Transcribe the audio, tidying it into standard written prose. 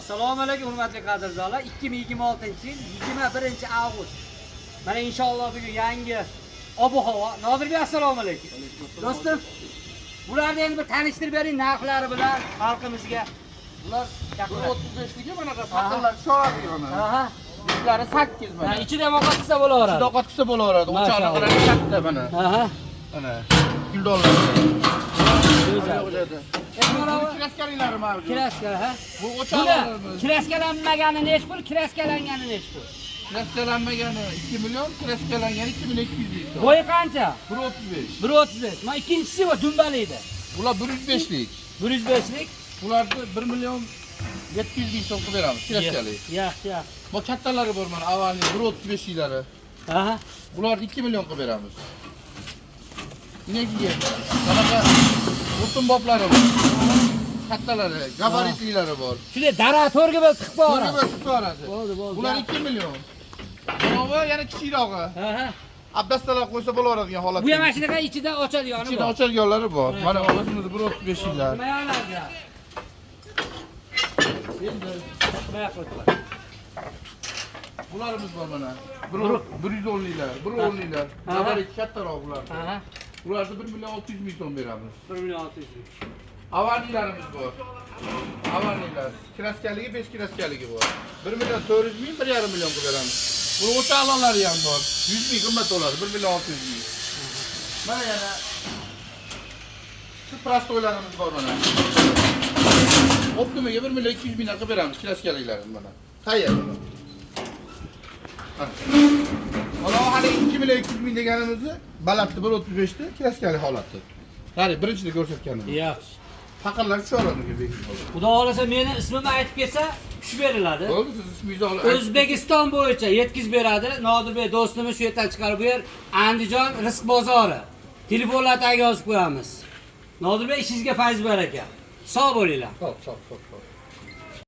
Assalomu alaykum hurmatli qadrdonlar. 2026-yil 21-avgust. Mana inshaalloh bugun yangi ob-havo. Nodirbek assalomu alaykum. Do'stim, bularni endi bir tanishtirib bering narxlari bilan xalqimizga. Bular 35ligi mana taqinlar sho'radi mana. Aha. Yuklari 8 mana. Ichida ham ovqat qilsa bo'laveradi. Ichida ovqat qilsa bo'laveradi. O'choqni qarang katta mana. Aha. Mana. $100. Kiraskalari mavjud. Kiraska, ha? Bu o'choqlar. Kiraskalangani nechi pul? Kiraskalangani nechi pul? Kiraskalangani 2 million, kiraskalangani 2200 so'm. Bo'yi qancha? 135. 135. Mana ikkinchisi va dumbalaydi. Bular 105lik. 105lik. Bularni 1 million 700 ming so'm qilib beramiz kiraskali. Yaxshi. Bu kattalari bor mana, avvalgi 135liklari. Aha. Bularni 2 million qilib beramiz. Inegiga qanaqa o'tin boblari bor. Kattalari, gabaritliklari bor. Shunday dara to'rga bo'lib chiqib boradi. To'rga chiqib boradi. Bo'ldi. Bular 2 million. Buni yana kichikrog'i. Aha. Abdastalar qo'ysa bo'laveradigan holat. Bu ham mashinaga ichida ochadigani bor. Ichida ochilganlari bor. Mana o'zimiz 135liklar. Nima yo'llarga? Endi nima qiliblar? Bularimiz bor mana. 110liklar, 110liklar. Gabarit kattaroq bular. Aha. Bularni 1 million 600 ming so'm beramiz. 1 million 600 ming. Avanilarimiz bor. Avanilar. Kiraskaligi 5 kiraskaligi bor. 1 million 400 ming, 1,5 million qilib beramiz. Bu o'choqlari ham bor. 100 ming qimmat bo'ladi, 1 million 600 ming. Mana yana shu prostoylarimiz bor mana. Optimaga 1 million 200 ming qilib beramiz kiraskaliklarini mana. Tayyor. Mana hali 2 million 200 ming deganimizni balandni 135 ta kiraskali holati. Qani birinchida ko'rsatganimiz. Yaxshi. Faqatlar shu o'ringa bekitib oladi. Xudo xolasa meni ismimni aytib kelsa, tushib beriladi. Bo'ldi, siz ismingizni olib. O'zbekiston bo'yicha yetkazib beradi. Nodirbek do'stimiz shu yerdan chiqarib bu yer Andijon rizq bozori. Telefonlarga yozib qo'yamiz. Nodirbek ishingizga fayz baraka. Sog' bo'linglar. Xo'p.